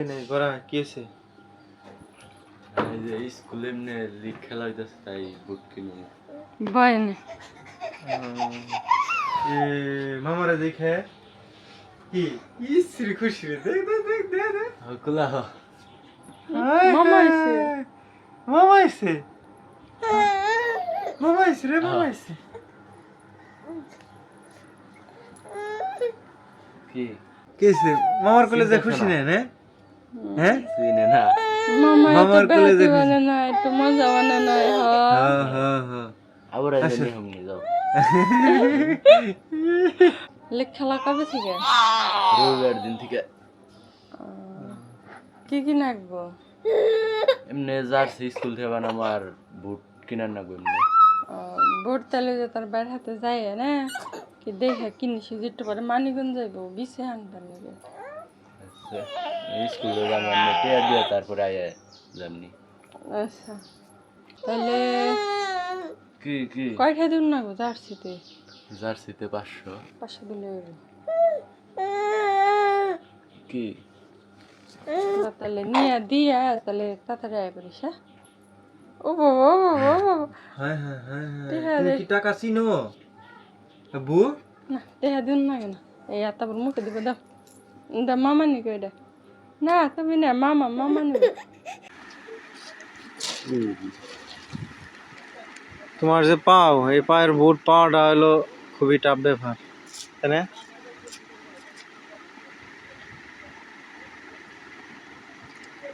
নেই করা কি আছে? এই যে স্কুলে এমনি লিগ খেলা হইতেছে তাই বুট কিনে ভয় নেই। মামারা দেখে কি ইসরি খুশি রে দেখ দেখ দেখ দেখ দেখ হকুলা মামা আইছে। মামা আইছে মামা আইছে রে মামা আইছে কি কেছে মামার কোলে যে খুশি নেই না হ্যাঁ চিনে না মামার কোলে যে খুশি না একটু মজা বানা নাই হ্যাঁ হ্যাঁ হ্যাঁ আবার আইলে নিয়ে যাও লেখ খেলা কবে থেকে? রবিবার দিন থেকে কি কি নাকবো? এমনি জার্সি স্কুল থেকে বানাবো আর বুট কিনার না এমনি বোট তালে যে তার বাইর হাতে যায় না কি দেখে কিনিস যেতে পারে মানিগঞ্জ যাইবো বিছে আনবার নেবে। স্কুলে যাবো এমনি টেয়া দিয়ে তারপরে আয়া যামনি। আচ্ছা তাহলে কি কি কয়টা দিন নাগো জার্সিতে? জার্সিতে 500 500 দিলে হইবে। কি তাহলে নিয়ে দিয়া তাহলে তাড়াতাড়ি আয় পারিস। হ্যাঁ ও বাবা ও বাবা হ্যাঁ হ্যাঁ হ্যাঁ তুমি কি টাকা চিনো আব্বু? না দেখা দিন না কেন এই তারপর মুখে দিব দাও দা মামা নিকে এটা না তুমি না মামা মামা নিবে। তোমার যে পাও এই পায়ের বুট পাওয়াটা হলো খুবই টাফ ব্যাপার তাই না?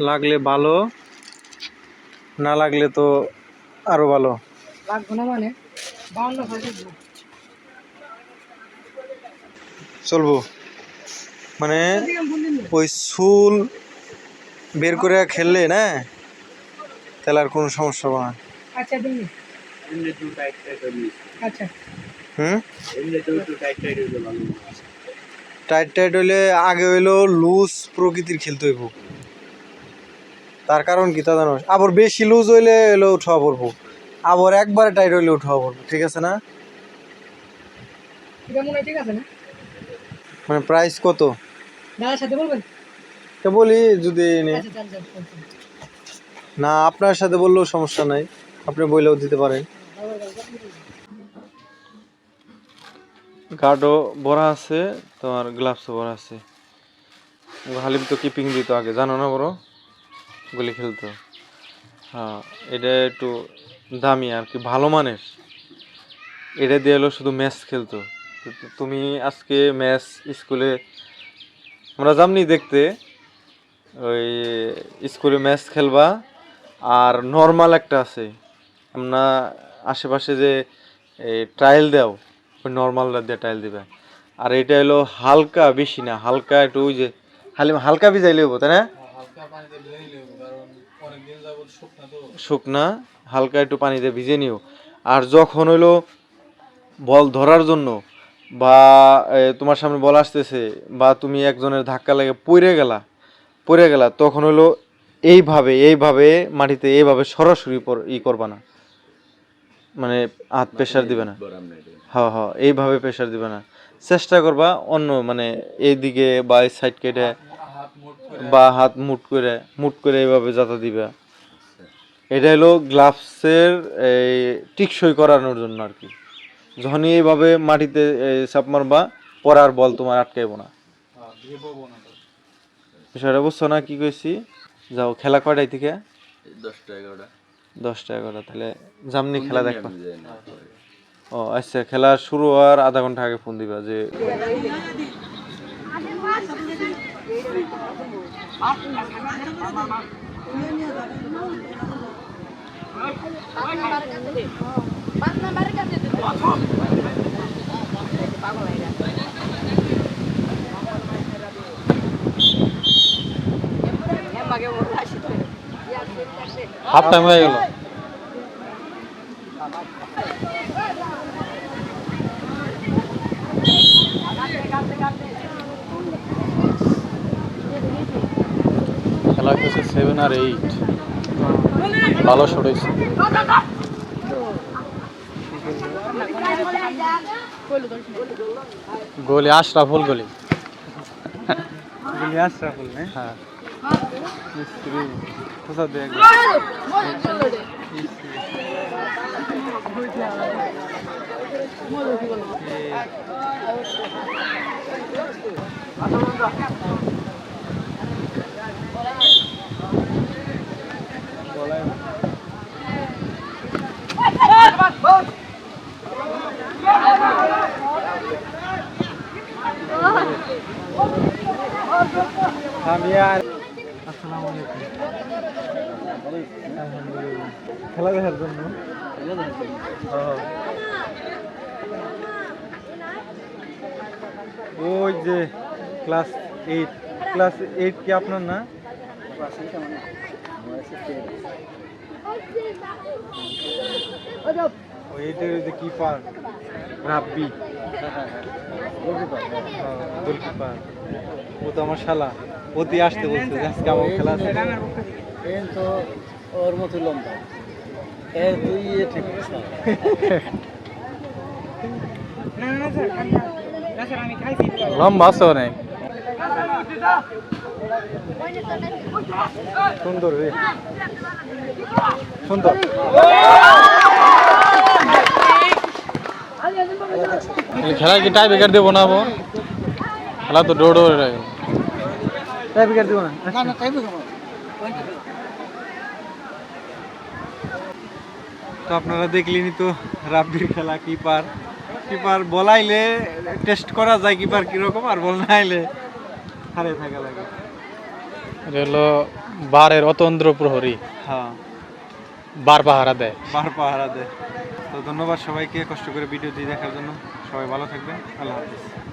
লাগলে ভালো না লাগলে তো আরো ভালো লাগবো না মানে 52 চলবো মানে ওই চুল বের করে খেললে না তাহলে আর কোনো সমস্যা হবে না। আচ্ছা দিন এমনি টু টাইট টাইট হইলি আচ্ছা এমনি টু টাইট টাইট হইলে ভালো টাইট টাইট হইলে আগে হইলো লুজ প্রকৃতির খেলতে হইব। তার কারণ কি তা জানো? আবার বেশি লুজ হইলে হইলো উঠাওয়া পড়বো, আবার একবারে টাইট হইলে উঠাওয়া পড়বো। ঠিক আছে না? এটা মনে হয় ঠিক আছে না? মানে প্রাইস কত দাদার সাথে বলবেন? তা বলি যদি আচ্ছা চল চল না আপনার সাথে বললেও সমস্যা নাই, আপনি বইলেও দিতে পারেন। গার্ডও ভরা আছে, তোমার গ্লাভসও ভরা আছে। হালিম তো কিপিং দিত আগে, জানো না বড়? গুলি খেলতো। হ্যাঁ এটা একটু দামি আর কি, ভালো মানের। এটা দিয়ে এলো শুধু ম্যাচ খেলতো। তুমি আজকে ম্যাচ স্কুলে আমরা যামনি দেখতে, ওই স্কুলে ম্যাচ খেলবা। আর নর্মাল একটা আছে, আমরা আশেপাশে যে ট্রায়াল দাও ওই নর্মাল দিয়ে ট্রায়াল দিবে। আর এটা হলো হালকা, বেশি না, হালকা একটু ওই যে হালকা ভিজাইলে হবো তাই না? শুকনা হালকা একটু পানিতে ভিজে নিও। আর যখন হইলো বল ধরার জন্য বা তোমার সামনে বল আসতেছে বা তুমি একজনের ধাক্কা লাগে পড়ে গেলা তখন হলো এইভাবে মাটিতে এইভাবে সরাসরি করবা না, মানে হাত প্রেশার দিবে না। হ্যাঁ হ্যাঁ এইভাবে প্রেশার দিবে না, চেষ্টা করবা অন্য মানে এইদিকে বা এই সাইড কেটে বা হাত মুট করে এইভাবে যাতা দিবা। এটা হলো গ্লাভসের এই টিকসই করানোর জন্য আর কি। যখনই এইভাবে মাটিতে চাপ মারবা পরার বল তোমার আটকাইব না। বিষয়টা বুঝছো না কি কইছি? যাও খেলা কয়টাই থেকে? 10টা 11টা 10টা 11টা। তাহলে জামনি খেলা দেখবা। ও আচ্ছা, খেলা শুরু হওয়ার আধা ঘন্টা আগে ফোন দিবা যে হাফ টাইম হয়ে গেল। খেলা হচ্ছে 7 আর 8, ভালো শট হয়েছে। গোলি আশরাফুল, গোলি আশরাফুল। হ্যাঁ স্ত্রী কোথা দেখ আমি আর আসসালামু আলাইকুম আলহামদুলিল্লাহ খেলা দেখার জন্য ওই যে ক্লাস 8 কি আপনার না ওই এইটার যে কিপার রাব্বি গোলকিপার ও তো আমার শালা ওতি আসতে বলছে যে আজকে আমার খেলা আছে তো ওর মতো লম্বা এর দুই ঠিক আছে লম্বা আছে অনেক সুন্দর রে সুন্দর খেলা কি টাই বেকার দেবো না আবার খেলা তো দৌড় দৌড়ে লাগে টাই বিকেট দিব না না না তাই বলবো তো আপনারা দেখলেনই তো রাব্বির খেলা কিপার কিপার বলাইলে টেস্ট করা যায় কিপার কিরকম আর বল না আইলে হারে থাকা লাগে এটা হলো বারের অতন্দ্র প্রহরী হ্যাঁ বার পাহারা দেয় বার পাহারা দেয় তো ধন্যবাদ সবাইকে কষ্ট করে ভিডিওটি দেখার জন্য সবাই ভালো থাকবেন আল্লাহ হাফিজ